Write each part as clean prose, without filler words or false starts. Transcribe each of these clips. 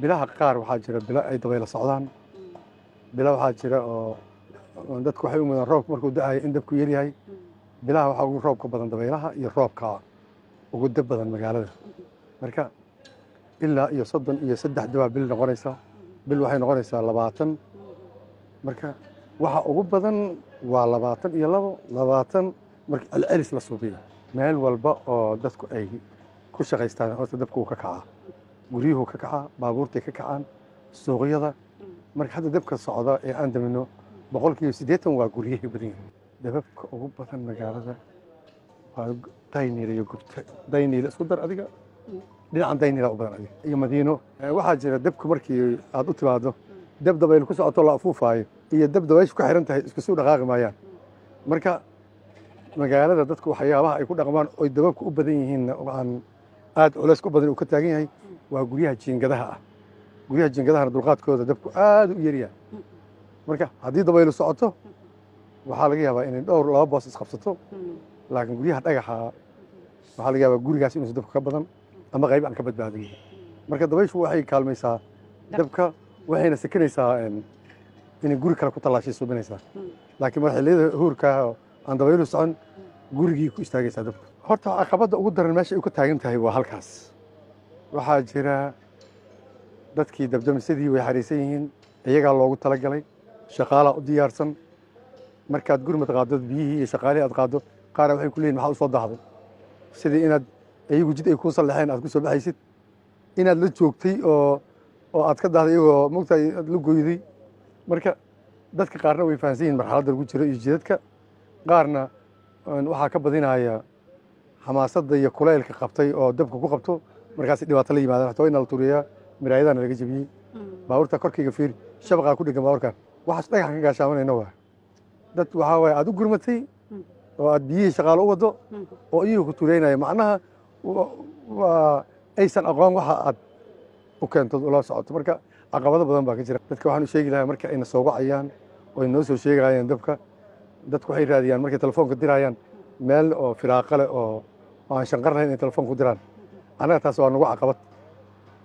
bilaha qaar waxaa jira bilo ay dabaylo socdaan bilo waxaa jira oo dadku waxay u mudaan roobka markuu da'ayo in dabku yar yahay bilaha waxaa ugu roobka badan dabaylaha iyo roobka ugu dab badan magaalada marka ilaa iyo 33 daba bil noqonaysa bil waxay noqonaysaa 20 marka waxa ugu badan waa 22 marka celcelis la suubiyo meel walba oo dadku ay ku shaqaystaan horta dabku ka kaca guryuhu ka kaca baabuurta ka kacaan suuqyada marka hadda dabka socda ee aan damino 80% waa guryaha badan dababka ugu badan magaalada waa daynil iyo gubta daynil isku dar adiga dhinacan daynil u badan adiga iyo madiino waxaa jira dabku markii aad u timaado dab dabayl ku socoto la afuufaayo iyo dab dabaysh ku xiran tahay isku soo dhaqaaqi maayaan marka magaalada dadku waxyaabaha ay ku dhaqmaan oo dababku u badan yihiin aan aad culays ku badan u ka taagan yahay waa guryaha jiingadaha ah guryaha jiingadahana dulqaadkooda dabku aad u yar yahay marka haddii dabaylu socoto waxaa laga yaabaa inay dhowr laba boos isqabsato laakiin guryaha dhagaxa waxaa laga yaabaa gurigaas inuu dabka ka badan ama qayb aan ka badbaadin marka dabayshu waxay kaalmaysaa dabka waxayna sakinaysaa inay guri kale ku talaashay suubinaysaa laakiin marxilada huurka aan dabaylu socon gurigii ku istaagaysaa dabka horta caqabada ugu daran meesha ay ku taagan tahay waa halkaas waxaa jira dadkii dabdamisadii way xariisan yihiin iyagaa loogu talagalay shaqaala u diyaarsan markaad gurmad qaado biyihii iyo shaqaalihii aad qaado qaar waxay ku leeyihiin maxaa u soo dahday sidii inaad iyagu jid ay kuu sallaxeen aad ku soo baxaysid inaad la joogtay oo aad ka dahday iyagoo mogtahay aad la goyday marka dadka qaarna way fahansan yihiin marxaladda lagu jiro iyo jidadka qaarna waxaa ka badinaya xamaasadda iyo kulaylka qabtay oo dabka ku qabto markaas dhibaato la yimaadaan xataa in la turiyaa miraayadana laga jabiyey baabuurta korkayga fiir shabaqaa ku dhegan baabuurkan waxaas dhagax ka gaashaamanayna waa dad waxaa waaye aad u gurmatay oo aad biyihii shaqaalo u waddo oo iyuu ku tureynaya macnaha waa aysan aqoon waxa aad u keento ula socoto marka caqabado badan baa ka jira dadka waxaan u sheegi lahaa marka ayna soo wacayaan oo ay noo soo sheegayaan dabka dadku waxay raadiyaan markay telefoonka dirayaan meel oo firaaqa leh oo aan shanqar lahayn inay telefoon ku diraan annaga taas waa nagu caqabad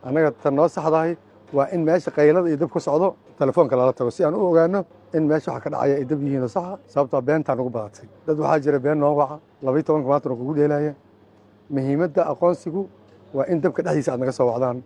annaga tan noo saxdahay waa in meesha qaylada iyo dab ku socdo telefoonka lala tago si aan u ogaano in meesha waxa ka dhacaya ay dab yihiin oo saxa sababtoo beentaa nagu badatay dad waxaa jira been noo waca 12 maantana kugu dheelaya muhiimadda aqoonsigu waa in dabka dhexdiisa aad naga soo wacdaan